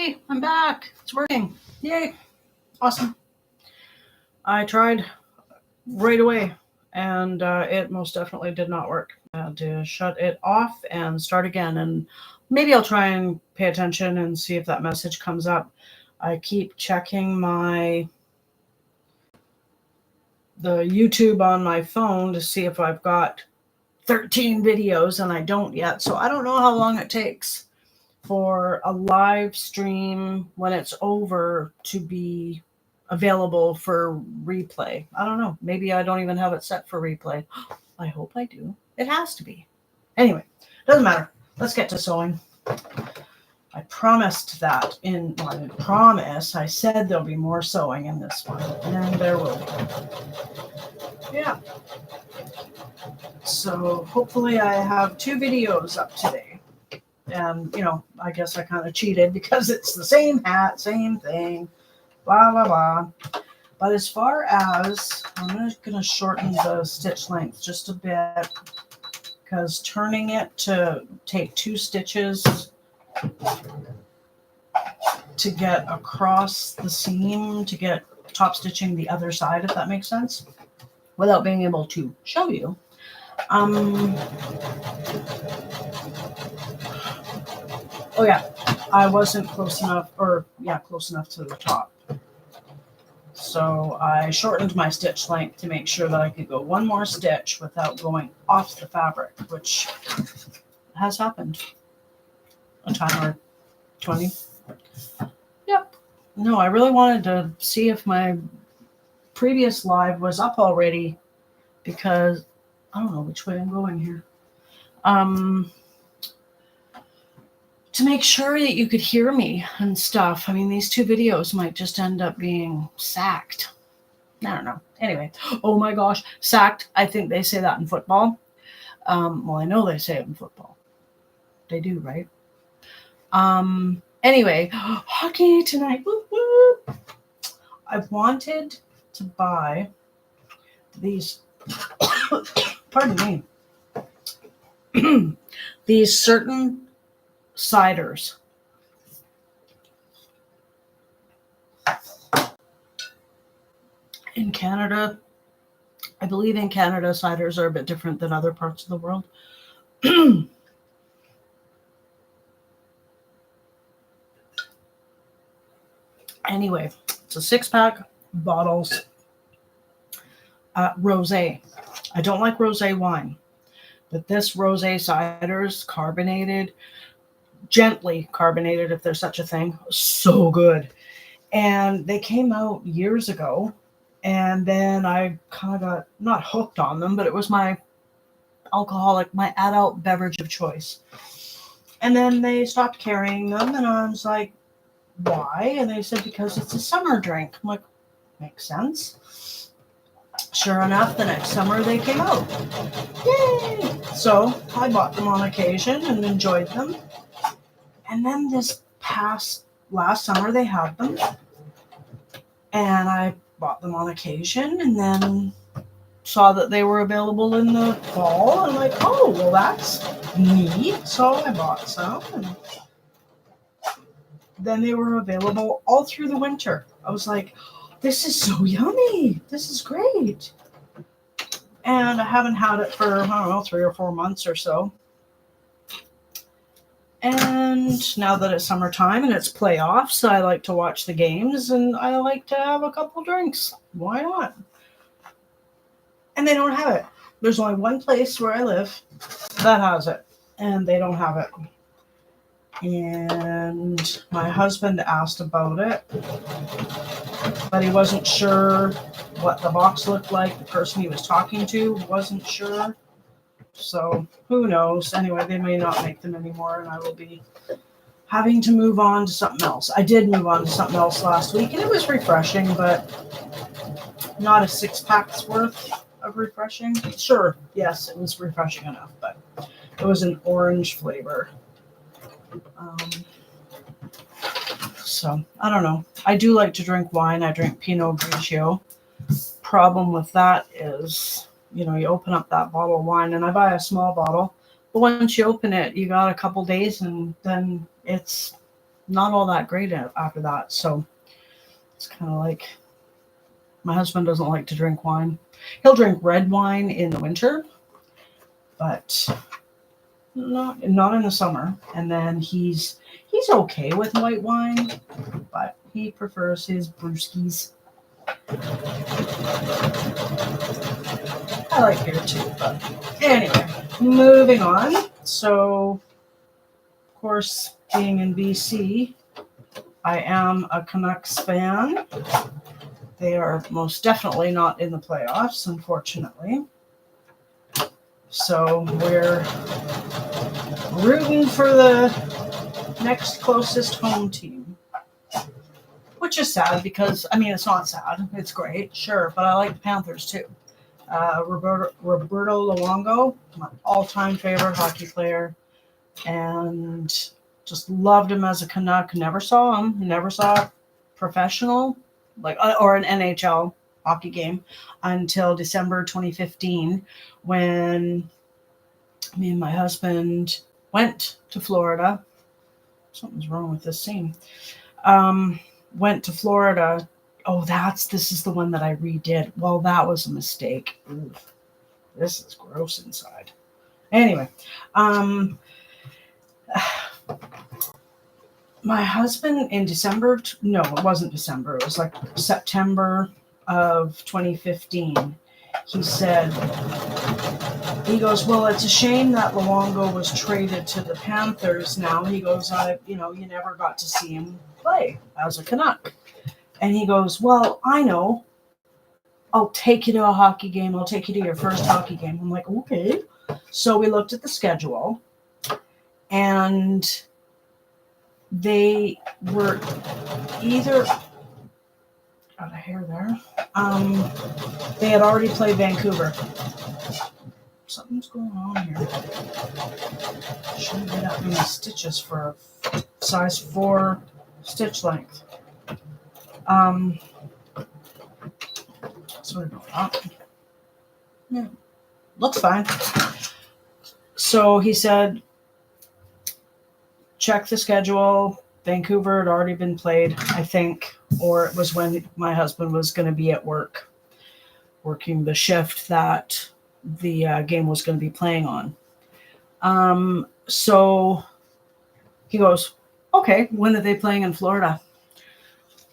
Hey, I'm back. It's working. Yay. Awesome. I tried right away and it most definitely did not work. I had to shut it off and start again. And maybe I'll try and pay attention and see if that message comes up. I keep checking the YouTube on my phone to see if I've got 13 videos, and I don't yet. So I don't know how long it takes for a live stream when it's over to be available for replay. I don't know. Maybe I don't even have it set for replay. I hope I do. It has to be. Anyway, doesn't matter. Let's get to sewing. I promised that I didn't promise. I said there'll be more sewing in this one, and there will be. Yeah. So hopefully I have 2 videos up today. And, I guess I kind of cheated because it's the same hat, same thing, blah, blah, blah. But as far as, I'm just going to shorten the stitch length just a bit, because turning it to take 2 stitches to get across the seam, to get top stitching the other side, if that makes sense, without being able to show you. Oh yeah, I wasn't close enough to the top. So I shortened my stitch length to make sure that I could go 1 more stitch without going off the fabric, which has happened a time or 20. Yep. No, I really wanted to see if my previous live was up already, because I don't know which way I'm going here. To make sure that you could hear me and stuff. I mean, these 2 videos might just end up being sacked. I don't know. Anyway, oh my gosh, sacked. I think they say that in football. Well, I know they say it in football. They do, right? Anyway, hockey tonight. Woo woo. I've wanted to buy these, pardon me, these certain ciders. In Canada, I believe in Canada, ciders are a bit different than other parts of the world. Anyway, it's a 6-pack bottles. Rosé. I don't like rosé wine, but this rosé cider's carbonated, gently carbonated, if there's such a thing. So good. And they came out years ago, and then I kind of got not hooked on them, but it was my adult beverage of choice. And then they stopped carrying them, and I was like, why? And they said, because it's a summer drink. I'm like, makes sense. Sure enough, the next summer they came out. Yay! So I bought them on occasion and enjoyed them. And then last summer they had them, and I bought them on occasion, and then saw that they were available in the fall. I'm like, oh, well, that's neat. So I bought some, and then they were available all through the winter. I was like, this is so yummy. This is great. And I haven't had it for, 3 or 4 months or so. And now that it's summertime and it's playoffs, I like to watch the games, and I like to have a couple drinks. Why not? And they don't have it. There's only one place where I live that has it, and they don't have it. And my husband asked about it, but he wasn't sure what the box looked like. The person he was talking to wasn't sure. So who knows? Anyway, they may not make them anymore, and I will be having to move on to something else. I did move on to something else last week, and it was refreshing, but not a 6-pack's worth of refreshing. Sure, yes, it was refreshing enough, but it was an orange flavor. So I don't know. I do like to drink wine. I drink Pinot Grigio. Problem with that is, you open up that bottle of wine, and I buy a small bottle, but once you open it, you got a couple days, and then it's not all that great after that. So it's kind of like my husband doesn't like to drink wine. He'll drink red wine in the winter, but not in the summer. And then he's okay with white wine, but he prefers his brewskis. I like beer too, but anyway, moving on. So, of course, being in BC, I am a Canucks fan. They are most definitely not in the playoffs, unfortunately. So we're rooting for the next closest home team, which is sad because, I mean, it's not sad. It's great, sure, but I like the Panthers too. Roberto Luongo, my all-time favorite hockey player, and just loved him as a Canuck. Never saw him. Never saw professional, or an NHL hockey game until December 2015, when me and my husband went to Florida. Something's wrong with this scene. Went to Florida. Oh, this is the one that I redid. Well, that was a mistake. Ooh, this is gross inside. Anyway, my husband in December, no, it wasn't December. It was like September of 2015. He goes, well, it's a shame that Luongo was traded to the Panthers now. He goes, you never got to see him play as a Canuck. And he goes, well, I know. I'll take you to a hockey game. I'll take you to your first hockey game. I'm like, okay. So we looked at the schedule, and they were either got a hair there. They had already played Vancouver. Something's going on here. Shouldn't get that many stitches for a size 4 stitch length. Sorry about that. Yeah, looks fine. So he said, check the schedule. Vancouver had already been played, I think, or it was when my husband was going to be at work, working the shift that the game was going to be playing on. So he goes, okay, when are they playing in Florida?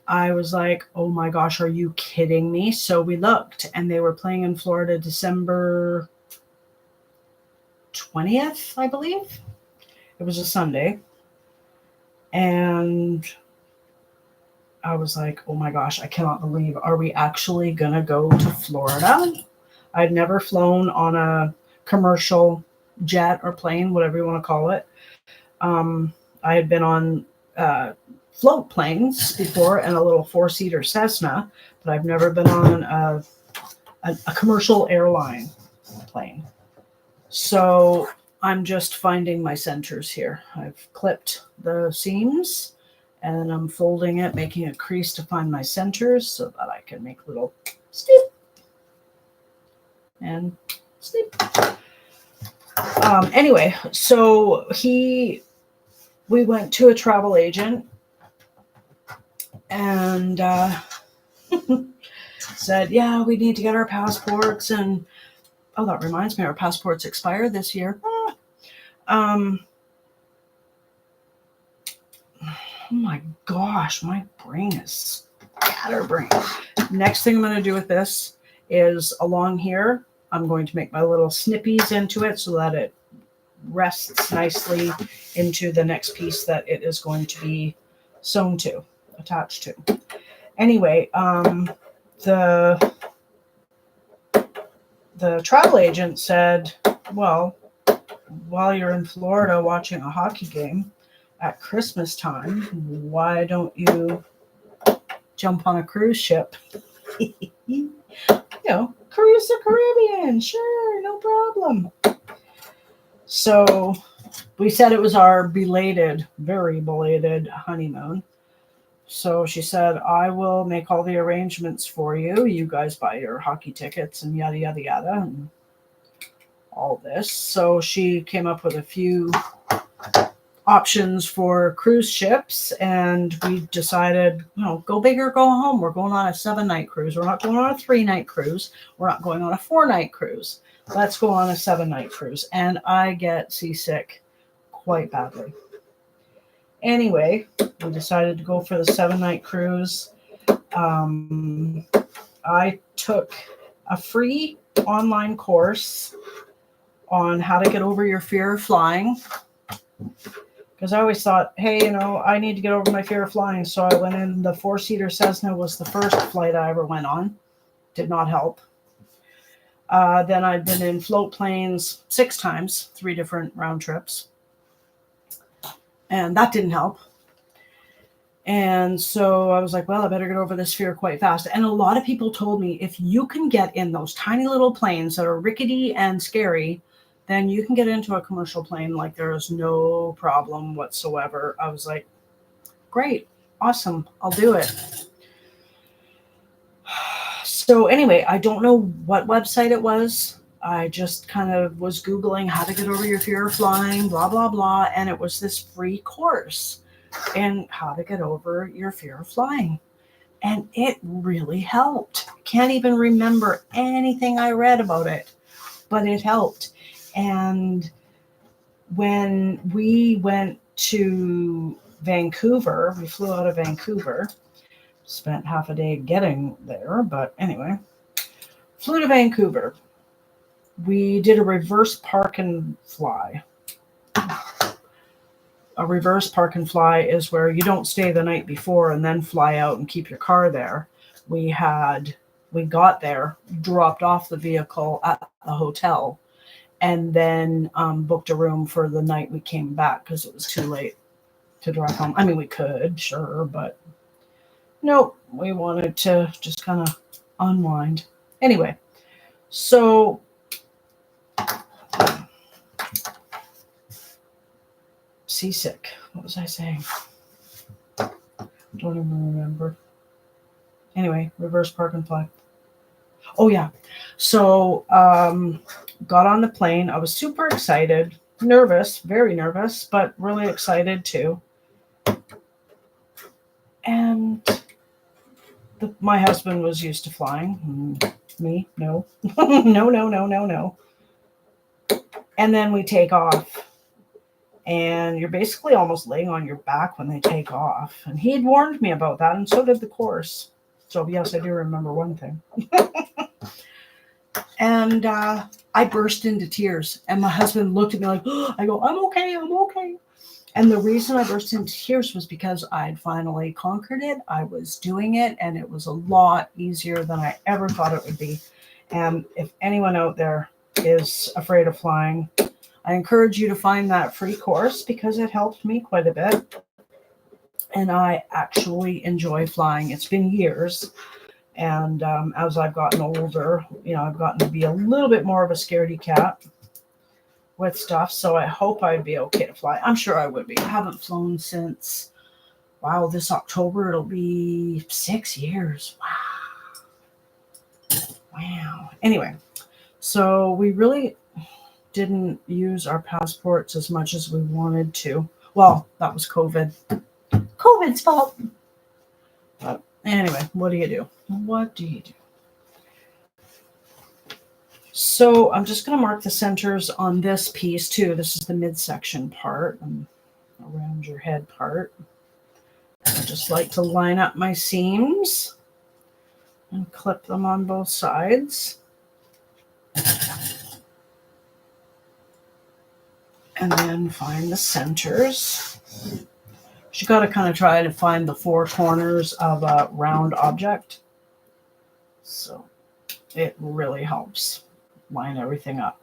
I was like, oh my gosh, are you kidding me? So we looked, and they were playing in Florida December 20th, I believe. It was a Sunday. And I was like, oh my gosh, I cannot believe, are we actually going to go to Florida? I'd never flown on a commercial jet or plane, whatever you want to call it. I had been on float planes before and a little 4-seater Cessna, but I've never been on a commercial airline plane. So I'm just finding my centers here. I've clipped the seams, and I'm folding it, making a crease to find my centers so that I can make little snip and snip. Anyway, so we went to a travel agent, and said, yeah, we need to get our passports. And oh, that reminds me, our passports expire this year. Oh my gosh, my brain is scatterbrained. Next thing I'm going to do with this is along here, I'm going to make my little snippies into it so that it rests nicely into the next piece that it is going to be sewn to, attached to. Anyway, the travel agent said, well, while you're in Florida watching a hockey game at Christmas time, why don't you jump on a cruise ship? Cruise the Caribbean. Sure, no problem. So we said it was our very belated honeymoon. So she said, I will make all the arrangements for you. You guys buy your hockey tickets and yada, yada, yada, and all this. So she came up with a few options for cruise ships, and we decided, go big or go home. We're going on a 7-night cruise. We're not going on a 3-night cruise. We're not going on a 4-night cruise. Let's go on a 7-night cruise. And I get seasick quite badly. Anyway, we decided to go for the 7-night cruise. I took a free online course on how to get over your fear of flying. Because I always thought, hey, I need to get over my fear of flying. So I went in. The 4-seater Cessna was the first flight I ever went on. Did not help. Then I'd been in float planes 6 times, 3 different round trips. And that didn't help. And so I was like, well, I better get over this fear quite fast. And a lot of people told me, if you can get in those tiny little planes that are rickety and scary, then you can get into a commercial plane like there is no problem whatsoever. I was like, great, awesome, I'll do it. So anyway, I don't know what website it was. I just kind of was Googling how to get over your fear of flying, blah, blah, blah. And it was this free course in how to get over your fear of flying. And it really helped. Can't even remember anything I read about it, but it helped. And when we went to Vancouver, we flew out of Vancouver, spent half a day getting there, but anyway, flew to Vancouver. We did a reverse park and fly. A reverse park and fly is where you don't stay the night before and then fly out and keep your car there. We got there, dropped off the vehicle at the hotel, and then booked a room for the night we came back because it was too late to drive home. I mean, we could, sure, but nope, we wanted to just kind of unwind. Anyway, so seasick. What was I saying? Don't even remember. Anyway, reverse park and fly. Oh, yeah. So got on the plane. I was super excited, nervous, very nervous, but really excited too. And my husband was used to flying. Me, no. No. And then we take off. And you're basically almost laying on your back when they take off. And he had warned me about that, and so did the course. So, yes, I do remember one thing. And I burst into tears. And my husband looked at me like, oh, I go, I'm okay. And the reason I burst into tears was because I'd finally conquered it. I was doing it, and it was a lot easier than I ever thought it would be. And if anyone out there is afraid of flying, I encourage you to find that free course because it helped me quite a bit. And I actually enjoy flying. It's been years. And as I've gotten older, I've gotten to be a little bit more of a scaredy cat with stuff. So I hope I'd be okay to fly. I'm sure I would be. I haven't flown since, this October, it'll be 6 years. Wow. Anyway, so we really didn't use our passports as much as we wanted to. Well, that was COVID. COVID's fault. But anyway, what do you do? So I'm just going to mark the centers on this piece too. This is the midsection part and around your head part. I just like to line up my seams and clip them on both sides. And then find the centers. You got to kind of try to find the 4 corners of a round object. So it really helps line everything up.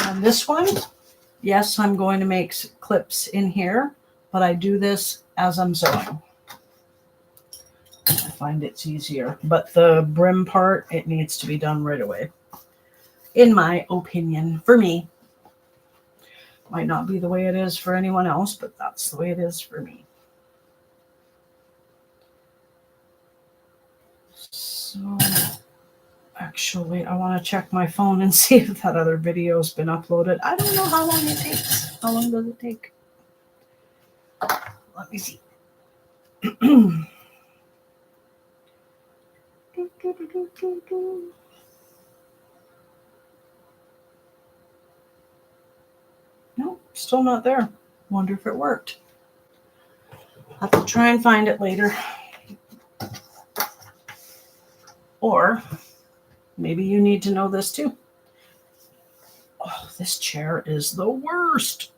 On this one, yes, I'm going to make clips in here, but I do this as I'm sewing. I find it's easier, but the brim part, it needs to be done right away, in my opinion, for me. Might not be the way it is for anyone else, but that's the way it is for me. So actually, I want to check my phone and see if that other video's been uploaded. I don't know how long it takes. How long does it take? Let me see. No, still not there. Wonder if it worked. Have to try and find it later. Or maybe you need to know this too. Oh, this chair is the worst.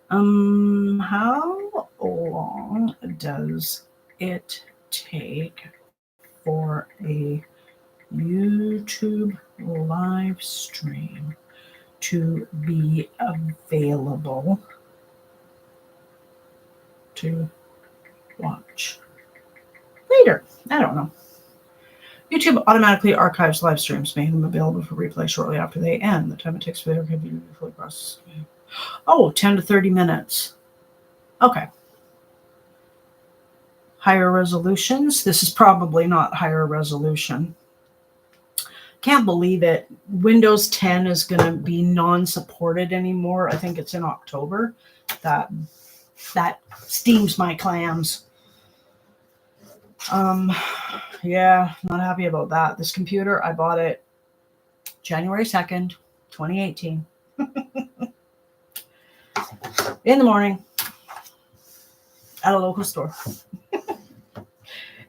How long does it take for a YouTube live stream to be available to watch later? I don't know. YouTube automatically archives live streams, making them available for replay shortly after they end. The time it takes for the archive video to be fully processed. Oh, 10 to 30 minutes. Okay. Higher resolutions. This is probably not higher resolution. Can't believe it. Windows 10 is going to be non-supported anymore. I think it's in October. That steams my clams. Yeah, not happy about that. This computer, I bought it January 2nd, 2018. In the morning at a local store.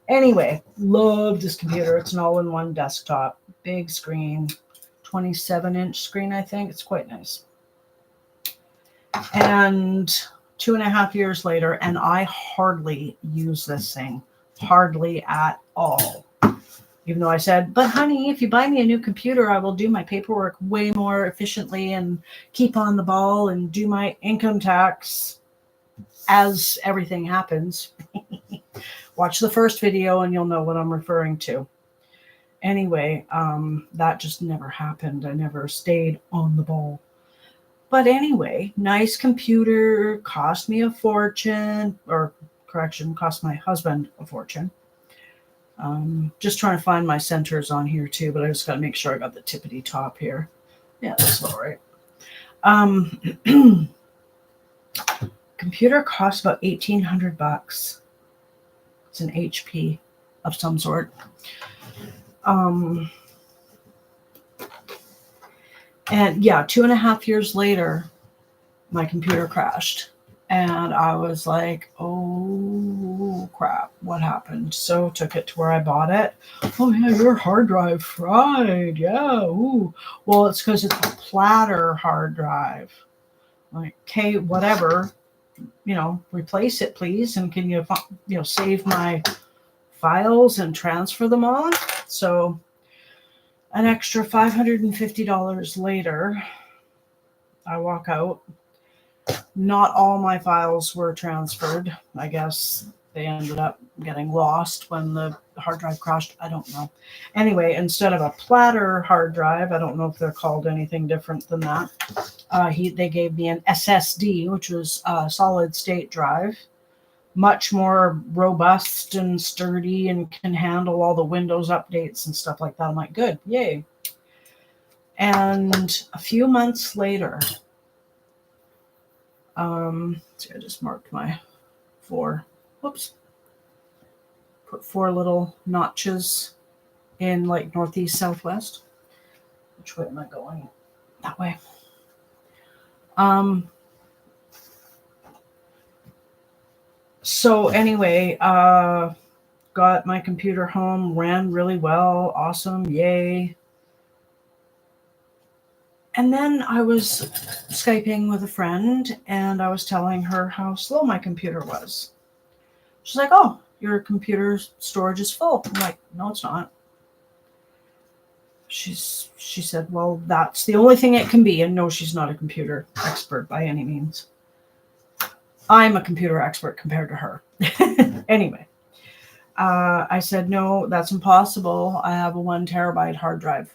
Anyway, love this computer. It's an all-in-one desktop. Big screen, 27-inch screen, I think. It's quite nice. And 2.5 years later, and I hardly use this thing. Hardly at all. Even though I said, but honey, if you buy me a new computer, I will do my paperwork way more efficiently and keep on the ball and do my income tax as everything happens. Watch the first video and you'll know what I'm referring to. Anyway, that just never happened. I never stayed on the ball. But anyway, nice computer, cost me a fortune, or correction, cost my husband a fortune. Just trying to find my centers on here too, but I just got to make sure I got the tippity top here. Yeah, that's all right. Computer costs about $1,800. It's an HP of some sort. And yeah, 2.5 years later, my computer crashed. And I was like, oh crap, what happened? So took it to where I bought it. Oh yeah, your hard drive fried. Yeah, ooh. Well, it's because it's a platter hard drive. Like, okay, whatever. Replace it, please. And can you save my files and transfer them on? So an extra $550 later, I walk out. Not all my files were transferred. I guess they ended up getting lost when the hard drive crashed. I don't know. Anyway, instead of a platter hard drive, I don't know if they're called anything different than that. They gave me an SSD, which was a solid state drive. Much more robust and sturdy and can handle all the Windows updates and stuff like that. I'm like, good, yay. And a few months later, see, I just marked my 4. Whoops. Put 4 little notches in like northeast, southwest. Which way am I going? That way. So anyway, got my computer home, ran really well, awesome, yay. And then I was Skyping with a friend, and I was telling her how slow my computer was. She's like, oh, your computer storage is full. I'm like, no, it's not. She said, well, that's the only thing it can be. And no, she's not a computer expert by any means. I'm a computer expert compared to her. Anyway, I said, no, that's impossible. I have a 1 terabyte hard drive.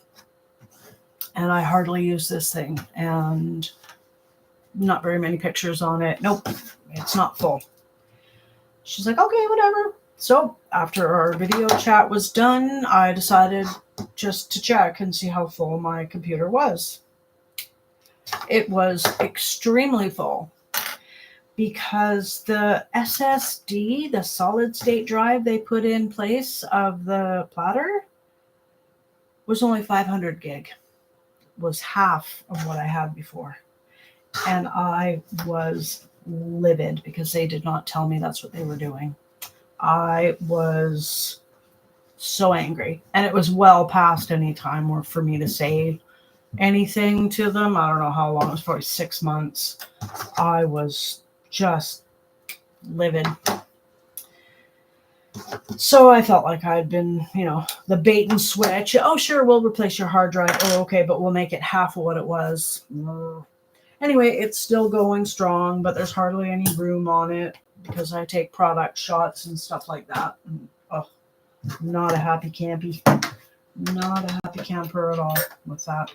And I hardly use this thing. And not very many pictures on it. Nope, it's not full. She's like, okay, whatever. So after our video chat was done, I decided just to check and see how full my computer was. It was extremely full because the SSD, the solid state drive they put in place of the platter, was only 500 gig. Was half of what I had before. And I was livid because they did not tell me that's what they were doing. I was so angry. And it was well past any time for me to say anything to them. I don't know how long. It was probably 6 months. I was just livid. So I felt like I'd been, the bait and switch. Oh, sure, we'll replace your hard drive. Oh, okay, but we'll make it half of what it was. Anyway, it's still going strong, but there's hardly any room on it because I take product shots and stuff like that. And, not a happy campy. Not a happy camper at all with that.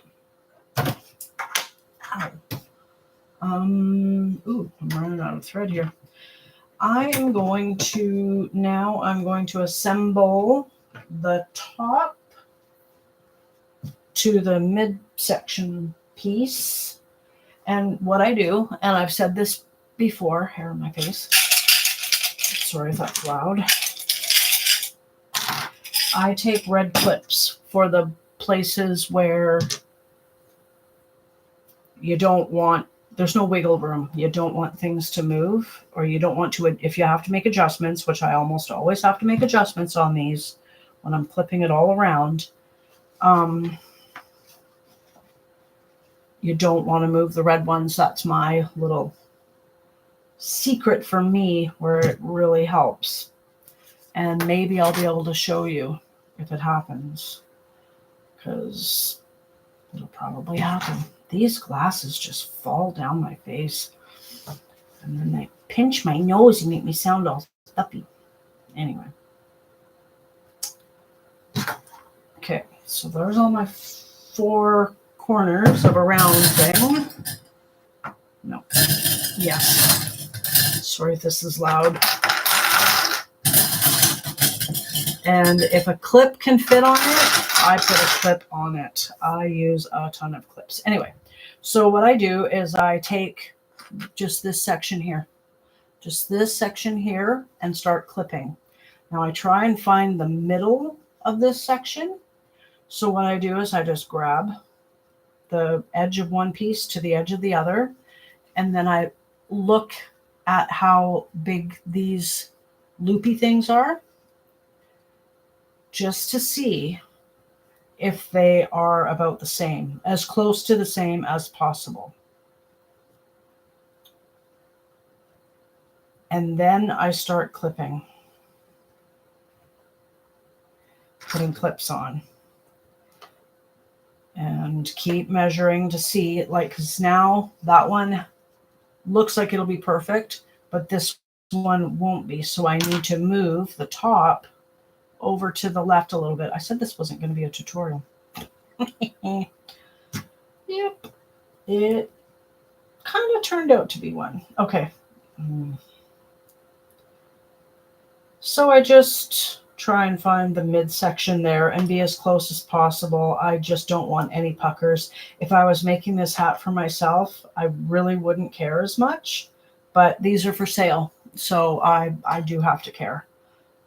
I'm running out of thread here. I'm going to assemble the top to the midsection piece. And what I do, and I've said this before, hair on my face. Sorry if that's loud. I take red clips for the places where there's no wiggle room. You don't want things to move, or you don't want to, if you have to make adjustments, which I almost always have to make adjustments on these when I'm clipping it all around. You don't want to move the red ones. That's my little secret for me where it really helps. And maybe I'll be able to show you if it happens, because it'll probably happen. These glasses just fall down my face, and then they pinch my nose and make me sound all stuffy. Anyway. Okay, so there's all my 4 corners of a round thing. No. Yes. Sorry if this is loud. And if a clip can fit on it, I put a clip on it. I use a ton of clips. Anyway, so what I do is I take just this section here, and start clipping. Now I try and find the middle of this section. So what I do is I just grab the edge of one piece to the edge of the other, and then I look at how big these loopy things are, just to see if they are about the same, as close to the same as possible. And then I start clipping, putting clips on, and keep measuring to see, because now that one looks like it'll be perfect, but this one won't be. So I need to move the top over to the left a little bit. I said this wasn't going to be a tutorial. Yep. It kind of turned out to be one. Okay. So I just try and find the midsection there and be as close as possible. I just don't want any puckers. If I was making this hat for myself, I really wouldn't care as much, but these are for sale. So I do have to care.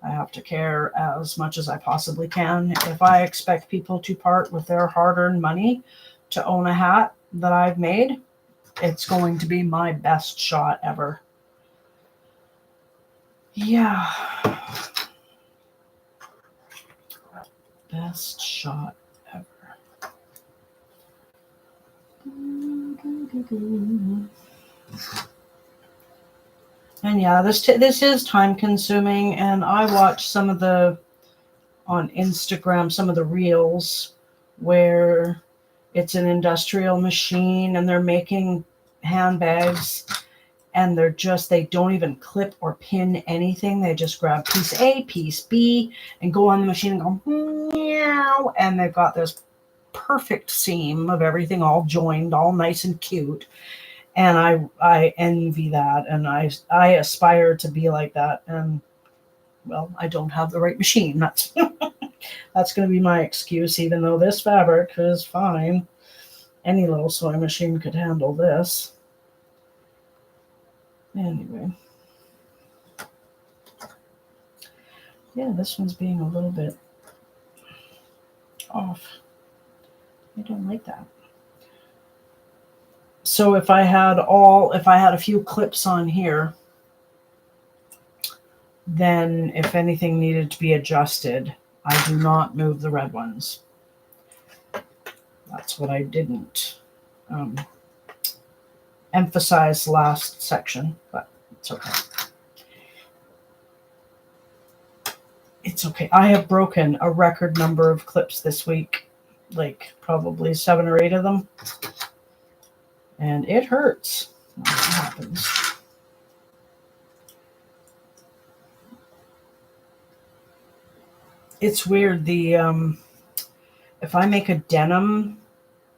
I have to care as much as I possibly can. If I expect people to part with their hard-earned money to own a hat that I've made, it's going to be my best shot ever. Yeah. Best shot ever. And yeah, this is time consuming, and I watch some of the, on Instagram, some of the reels where it's an industrial machine and they're making handbags, and they don't even clip or pin anything. They just grab piece A, piece B, and go on the machine and go, meow, and they've got this perfect seam of everything all joined, all nice and cute. And I envy that, and I aspire to be like that. And well, I don't have the right machine. That's that's going to be my excuse, even though this fabric is fine. Any little sewing machine could handle this. Anyway. Yeah, this one's being a little bit off. I don't like that. So if I had a few clips on here, then if anything needed to be adjusted, I do not move the red ones. That's what I didn't emphasize last section, but it's okay. It's okay. I have broken a record number of clips this week, like probably 7 or 8 of them. And it hurts when that happens. It's weird. If I make a denim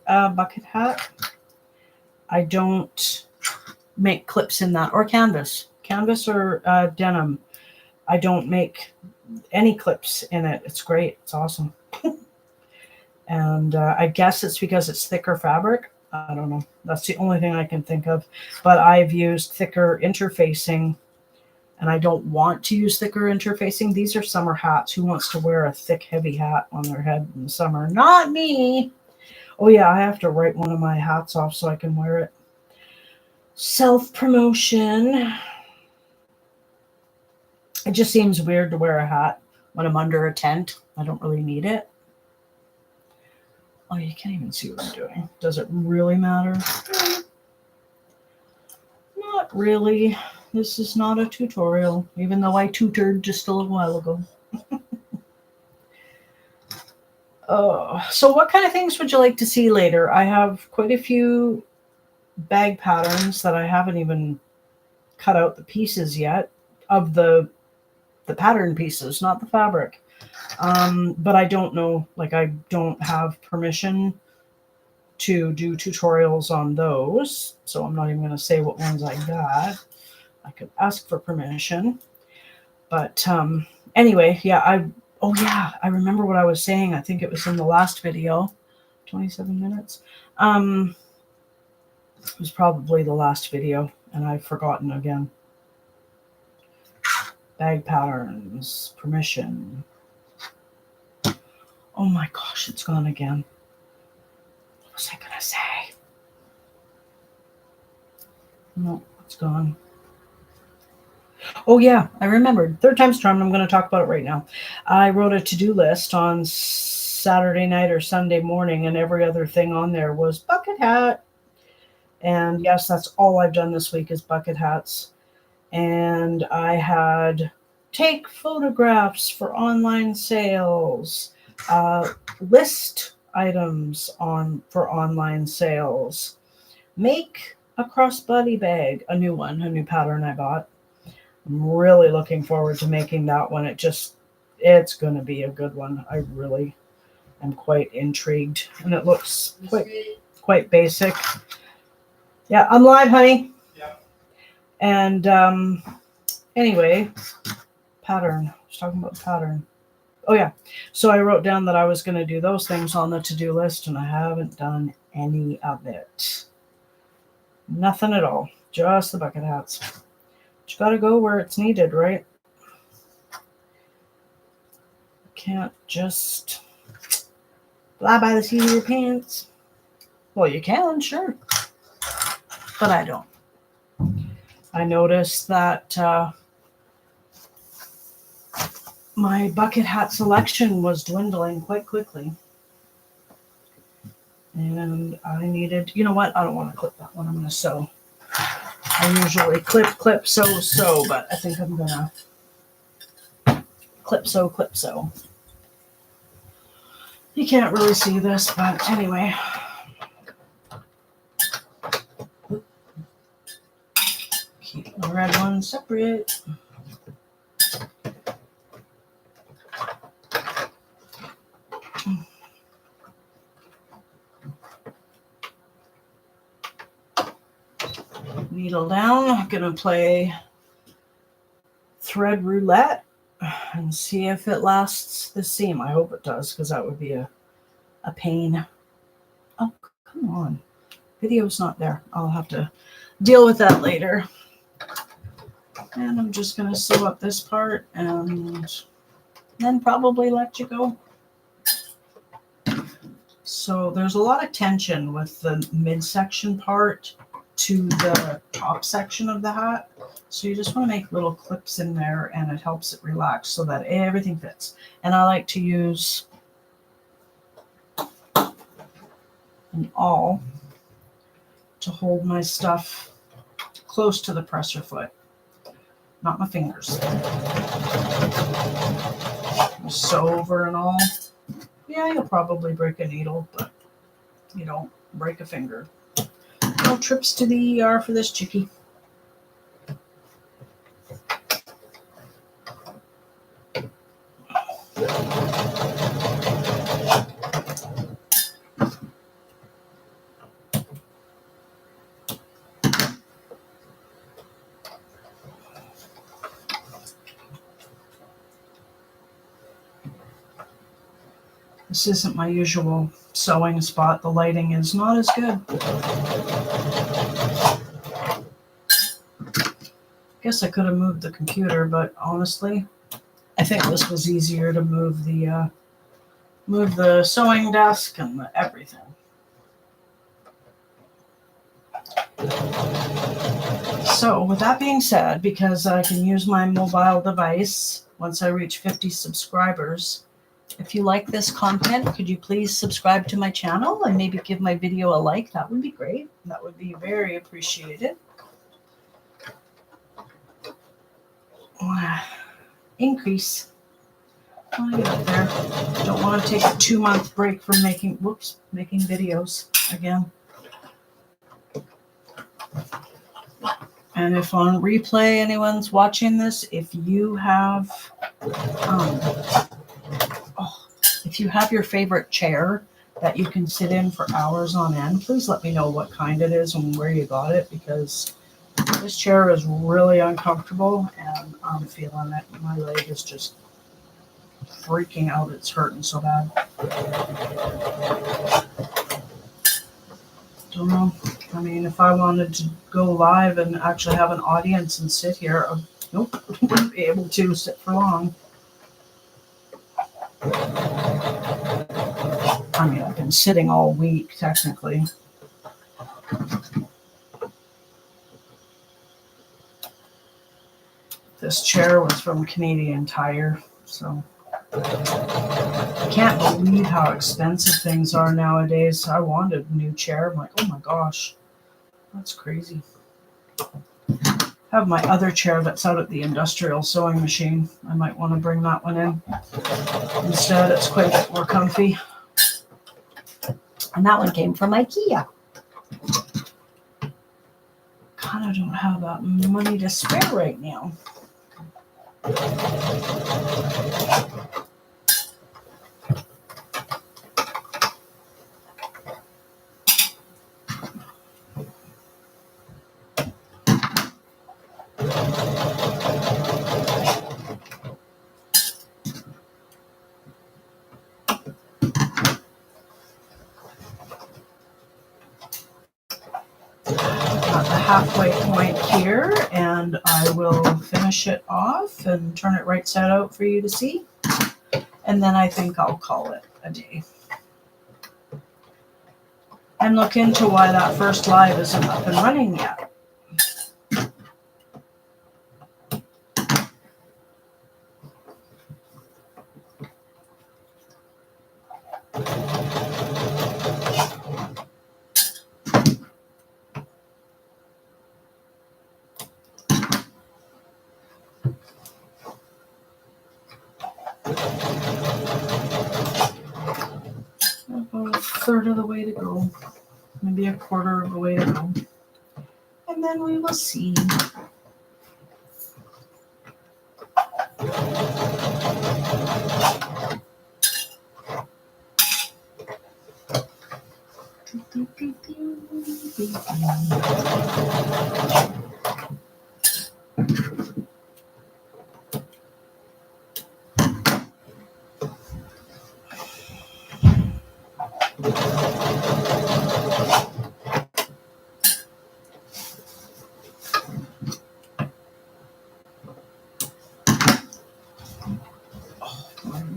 bucket hat, I don't make clips in that, or canvas or denim. I don't make any clips in it. It's great. It's awesome. And I guess it's because it's thicker fabric. I don't know. That's the only thing I can think of. But I've used thicker interfacing, and I don't want to use thicker interfacing. These are summer hats. Who wants to wear a thick, heavy hat on their head in the summer? Not me. Oh, yeah, I have to write one of my hats off so I can wear it. Self-promotion. It just seems weird to wear a hat when I'm under a tent. I don't really need it. Oh, you can't even see what I'm doing. Does it really matter? Not really. This is not a tutorial, even though I tutored just a little while ago. So what kind of things would you like to see later? I have quite a few bag patterns that I haven't even cut out the pieces yet of the pattern pieces, not the fabric. But I don't know, like I don't have permission to do tutorials on those. So I'm not even going to say what ones I got. I could ask for permission. But anyway, yeah, I remember what I was saying. I think it was in the last video, 27 minutes. It was probably the last video, and I've forgotten again. Bag patterns, permission. Oh my gosh, it's gone again. What was I going to say? No, it's gone. Oh yeah, I remembered. Third time's charm. I'm going to talk about it right now. I wrote a to-do list on Saturday night or Sunday morning, and every other thing on there was bucket hat. And yes, that's all I've done this week is bucket hats. And I had take photographs for online sales, list items for online sales, make a crossbody bag, a new pattern I bought. I'm really looking forward to making that one. It's going to be a good one. I really am quite intrigued, and it looks quite basic. Yeah, I'm live, honey. Yeah. And anyway, pattern. I was talking about the pattern. Oh yeah. So I wrote down that I was going to do those things on the to-do list, and I haven't done any of it. Nothing at all. Just the bucket hats. You got to go where it's needed, right? Can't just fly by the seat of your pants. Well, you can, sure. But I don't. I noticed that my bucket hat selection was dwindling quite quickly. And I needed, you know what? I don't want to clip that one. I'm going to sew. I usually clip, sew, but I think I'm going to clip, sew. You can't really see this, but anyway. Keep the red one separate. Needle down. I'm going to play thread roulette and see if it lasts the seam. I hope it does, because that would be a pain. Oh, come on. Video's not there. I'll have to deal with that later. And I'm just going to sew up this part and then probably let you go. So there's a lot of tension with the midsection part to the top section of the hat. So you just want to make little clips in there, and it helps it relax so that everything fits. And I like to use an awl to hold my stuff close to the presser foot, not my fingers. Sew over and all. Yeah, you'll probably break a needle, but you don't break a finger. No trips to the ER for this chickie. This isn't my usual sewing spot. The lighting is not as good. Guess I could have moved the computer, but honestly, I think this was easier to move the sewing desk and everything. So with that being said, because I can use my mobile device once I reach 50 subscribers, if you like this content, could you please subscribe to my channel and maybe give my video a like? That would be great. That would be very appreciated. Increase. I want to get up there. Don't want to take a 2-month break from making videos again. And if on replay anyone's watching this, if you have your favorite chair that you can sit in for hours on end, please let me know what kind it is and where you got it, because this chair is really uncomfortable and I'm feeling it. My leg is just freaking out. It's hurting so bad. Don't know. I mean, if I wanted to go live and actually have an audience and sit here, nope, wouldn't be able to sit for long. I mean, I've been sitting all week, technically. This chair was from Canadian Tire, so I can't believe how expensive things are nowadays. I wanted a new chair. I'm like, oh my gosh, that's crazy. I have my other chair that's out at the industrial sewing machine. I might want to bring that one in instead. It's quite a bit more comfy. And that one came from IKEA. Kind of don't have that money to spare right now. Halfway point here, and I will finish it off and turn it right side out for you to see, and then I think I'll call it a day and look into why that first live isn't up and running yet. About a third of the way to go, maybe a quarter of the way to go, and then we will see.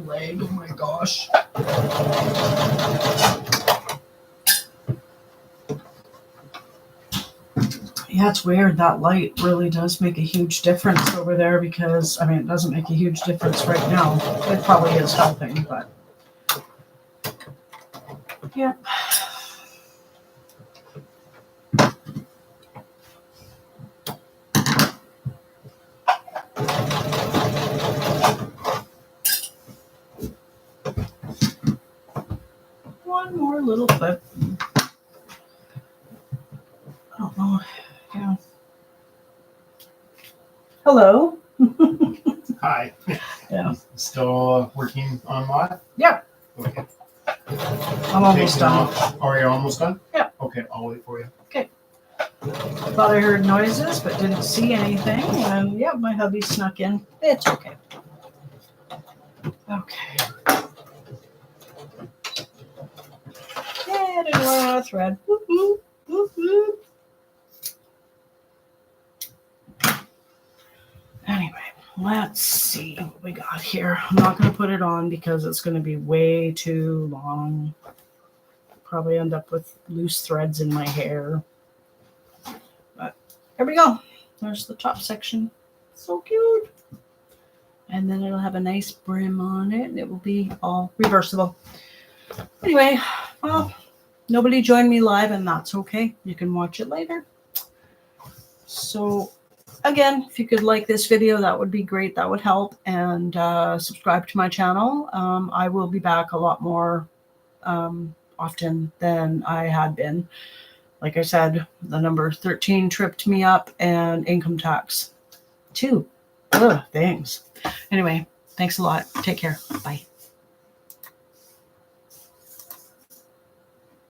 leg. Oh my gosh. Yeah, it's weird. That light really does make a huge difference over there because, I mean, it doesn't make a huge difference right now. It probably is helping, but yeah. One more little clip. I don't know. Yeah. Hello. Hi. Yeah. Still working on live? Yeah. Okay. I'm almost done. Oh, you're almost done? Yeah. Okay, I'll wait for you. Okay. Thought I heard noises, but didn't see anything. And yeah, my hubby snuck in. It's okay. Okay. Yeah, I didn't run out of thread. Woo-hoo. Woo-hoo. Anyway, let's see what we got here. I'm not going to put it on because it's going to be way too long. Probably end up with loose threads in my hair. But here we go. There's the top section. So cute. And then it'll have a nice brim on it and it will be all reversible. Anyway, well, nobody joined me live and that's okay. You can watch it later. So again, if you could like this video, that would be great. That would help. And subscribe to my channel. I will be back a lot more often than I had been. Like I said, the number 13 tripped me up and income tax. 2 things. Anyway, thanks a lot. Take care. Bye.